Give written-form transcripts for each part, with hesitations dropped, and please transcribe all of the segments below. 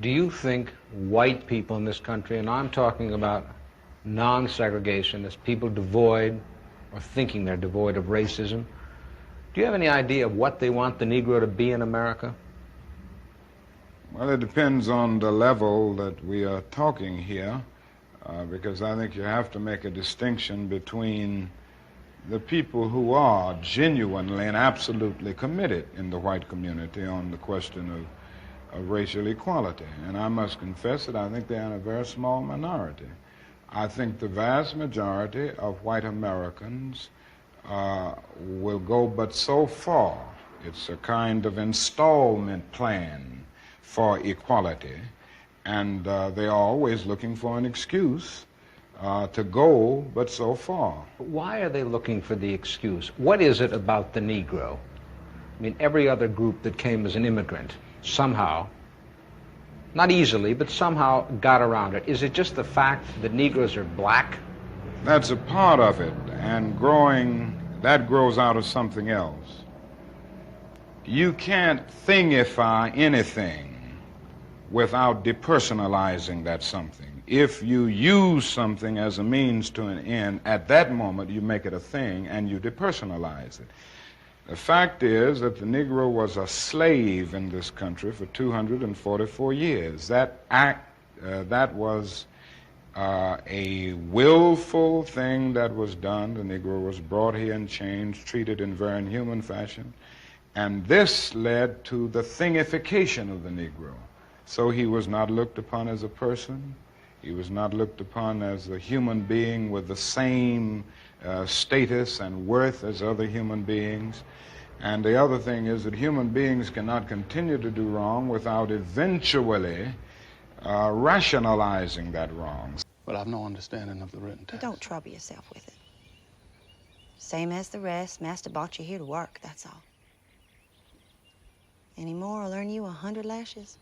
Do you think white people in this country, and I'm talking about non-segregationists, people devoid or thinking they're devoid of racism, do you have any idea of what they want the Negro to be in America? Well, it depends on the level that we are talking here, because I think you have to make a distinction between the people who are genuinely and absolutely committed in the white community on the question of racial equality. And I must confess that I think they're in a very small minority. I think the vast majority of white Americans will go but so far. It's a kind of installment plan for equality, and they are always looking for an excuse to go but so far. Why are they looking for the excuse? What is it about the Negro? I mean, every other group that came as an immigrant somehow, not easily, but somehow got around it. Is it just the fact that Negroes are black? That's a part of it, and that grows out of something else. You can't thingify anything without depersonalizing that something. If you use something as a means to an end, at that moment you make it a thing and you depersonalize it. The fact is that the Negro was a slave in this country for 244 years. That was a willful thing that was done. The Negro was brought here in chains, treated in very inhuman fashion, and this led to the thingification of the Negro. So he was not looked upon as a person. He was not looked upon as a human being with the same status and worth as other human beings. And the other thing is that human beings cannot continue to do wrong without eventually rationalizing that wrong. But I've no understanding of the written text. Don't trouble yourself with it. Same as the rest. Master brought you here to work, that's all. Any more, I'll earn you 100 lashes.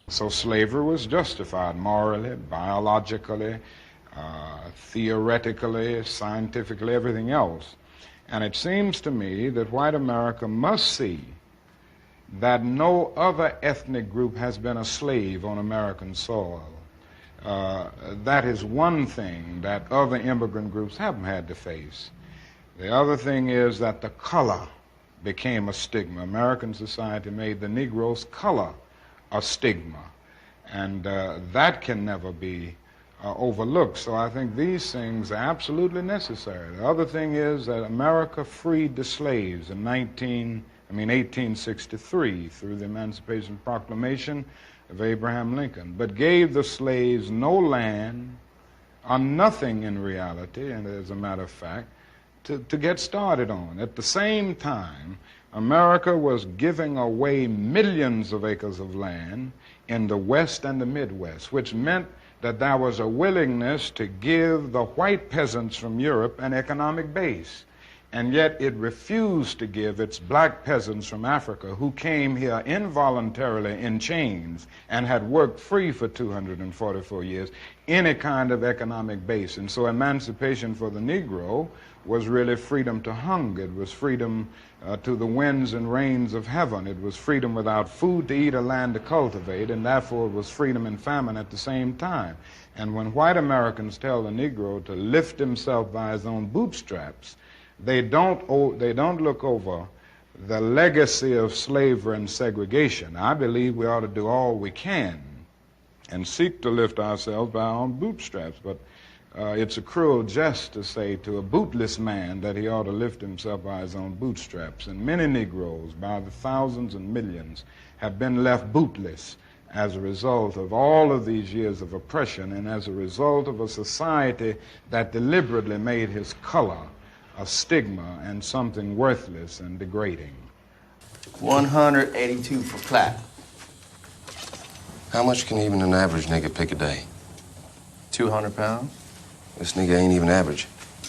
So slavery was justified morally, biologically, theoretically, scientifically, everything else. And it seems to me that white America must see that no other ethnic group has been a slave on American soil. That is one thing that other immigrant groups haven't had to face. The other thing is that the color became a stigma. American society made the Negro's color a stigma, and that can never be overlooked. So I think these things are absolutely necessary. The other thing is that America freed the slaves in 1863 through the Emancipation Proclamation of Abraham Lincoln, but gave the slaves no land or nothing in reality, and as a matter of fact, to get started on. At the same time, America was giving away millions of acres of land in the West and the Midwest, which meant that there was a willingness to give the white peasants from Europe an economic base. And yet it refused to give its black peasants from Africa, who came here involuntarily in chains and had worked free for 244 years, any kind of economic base. And so emancipation for the Negro was really freedom to hunger. It was freedom to the winds and rains of heaven. It was freedom without food to eat or land to cultivate, and therefore it was freedom and famine at the same time. And when white Americans tell the Negro to lift himself by his own bootstraps, they don't look over the legacy of slavery and segregation. I believe we ought to do all we can and seek to lift ourselves by our own bootstraps, but it's a cruel jest to say to a bootless man that he ought to lift himself by his own bootstraps. And many Negroes, by the thousands and millions, have been left bootless as a result of all of these years of oppression and as a result of a society that deliberately made his color a stigma and something worthless and degrading. 182 for clap. How much can even an average nigga pick a day? 200 pounds. This nigga ain't even average.